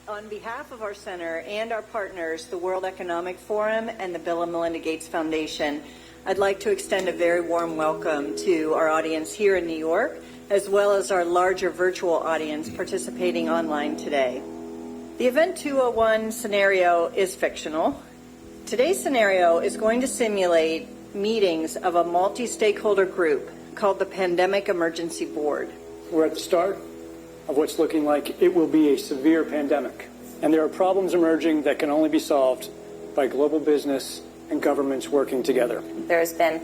On behalf of our center and our partners, the World Economic Forum and the Bill and Melinda Gates Foundation, I'd like to extend a very warm welcome to our audience here in New York, as well as our larger virtual audience participating online today. The Event 201 scenario is fictional. Today's scenario is going to simulate meetings of a multi-stakeholder group called the Pandemic Emergency Board. We're at the start of what's looking like it will be a severe pandemic. And there are problems emerging that can only be solved by global business and governments working together. There's been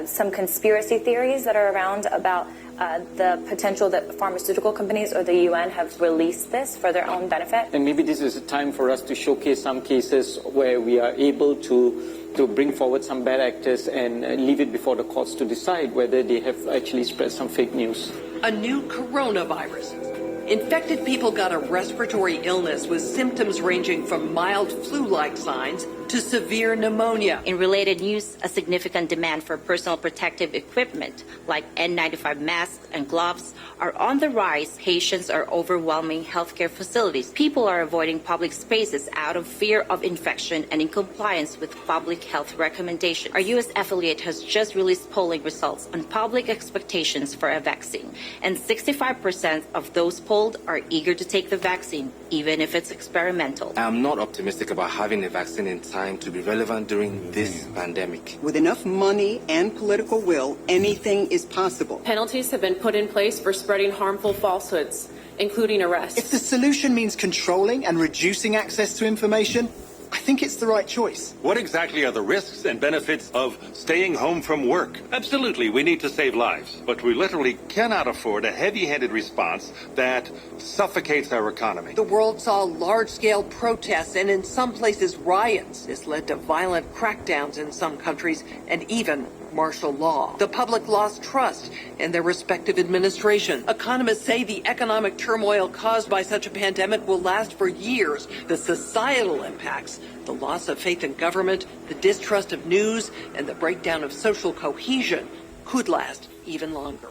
some conspiracy theories that are around about the potential that pharmaceutical companies or the UN have released this for their own benefit. And maybe this is a time for us to showcase some cases where we are able to bring forward some bad actors and leave it before the courts to decide whether they have actually spread some fake news. A new coronavirus. Infected people got a respiratory illness with symptoms ranging from mild flu-like signs to severe pneumonia. In related news, a significant demand for personal protective equipment like N95 masks and gloves are on the rise. Patients are overwhelming healthcare facilities. People are avoiding public spaces out of fear of infection and in compliance with public health recommendations. Our U.S. affiliate has just released polling results on public expectations for a vaccine, and 65% of those polled are eager to take the vaccine, even if it's experimental. I'm not optimistic about having a vaccine in time to be relevant during this pandemic. With enough money and political will, anything is possible. Penalties have been put in place for spreading harmful falsehoods, including arrests. If the solution means controlling and reducing access to information, I think it's the right choice. What exactly are the risks and benefits of staying home from work? Absolutely, we need to save lives, but we literally cannot afford a heavy-handed response that suffocates our economy. The world saw large-scale protests and in some places riots. This led to violent crackdowns in some countries and even martial law. The public lost trust in their respective administration. Economists say the economic turmoil caused by such a pandemic will last for years. The societal impacts, the loss of faith in government, the distrust of news, and the breakdown of social cohesion could last even longer.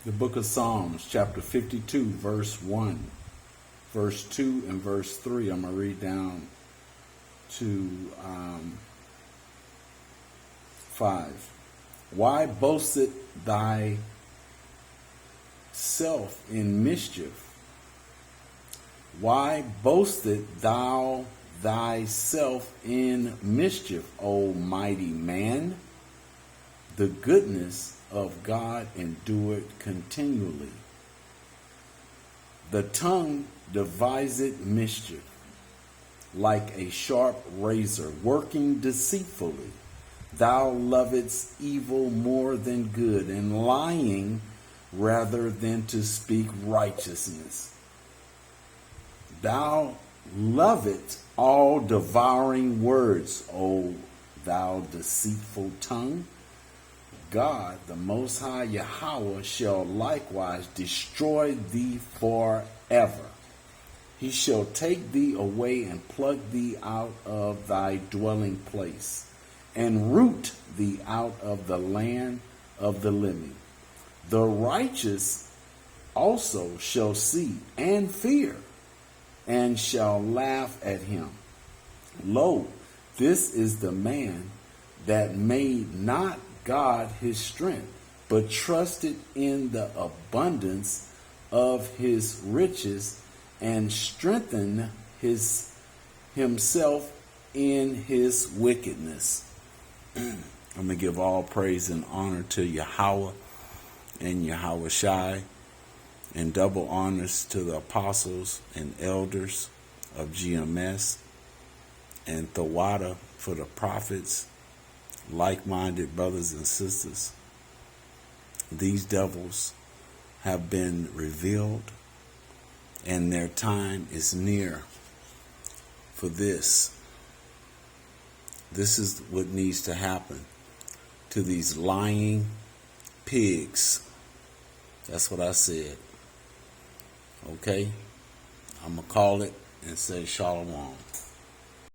The book of Psalms, chapter 52, verse 1, verse 2, and verse 3. I'm going to read down to 5. Why boasteth thyself in mischief? Why boastest thou thyself in mischief, O mighty man? The goodness of God endureth continually. The tongue deviseth mischief, like a sharp razor, working deceitfully. Thou lovest evil more than good, and lying rather than to speak righteousness. Thou lovest all devouring words, O thou deceitful tongue. God, the Most High Yahweh, shall likewise destroy thee forever. He shall take thee away and pluck thee out of thy dwelling place, and root thee out of the land of the living. The righteous also shall see and fear, and shall laugh at him. Lo, this is the man that made not God his strength, but trusted in the abundance of his riches, and strengthened himself in his wickedness. I'm going to give all praise and honor to Yahweh and Yahweh Shai, and double honors to the apostles and elders of GMS, and Thawada for the prophets, like-minded brothers and sisters. These devils have been revealed, and their time is near for this. This is what needs to happen to these lying pigs. That's what I said. Okay? I'm going to call it and say shalom.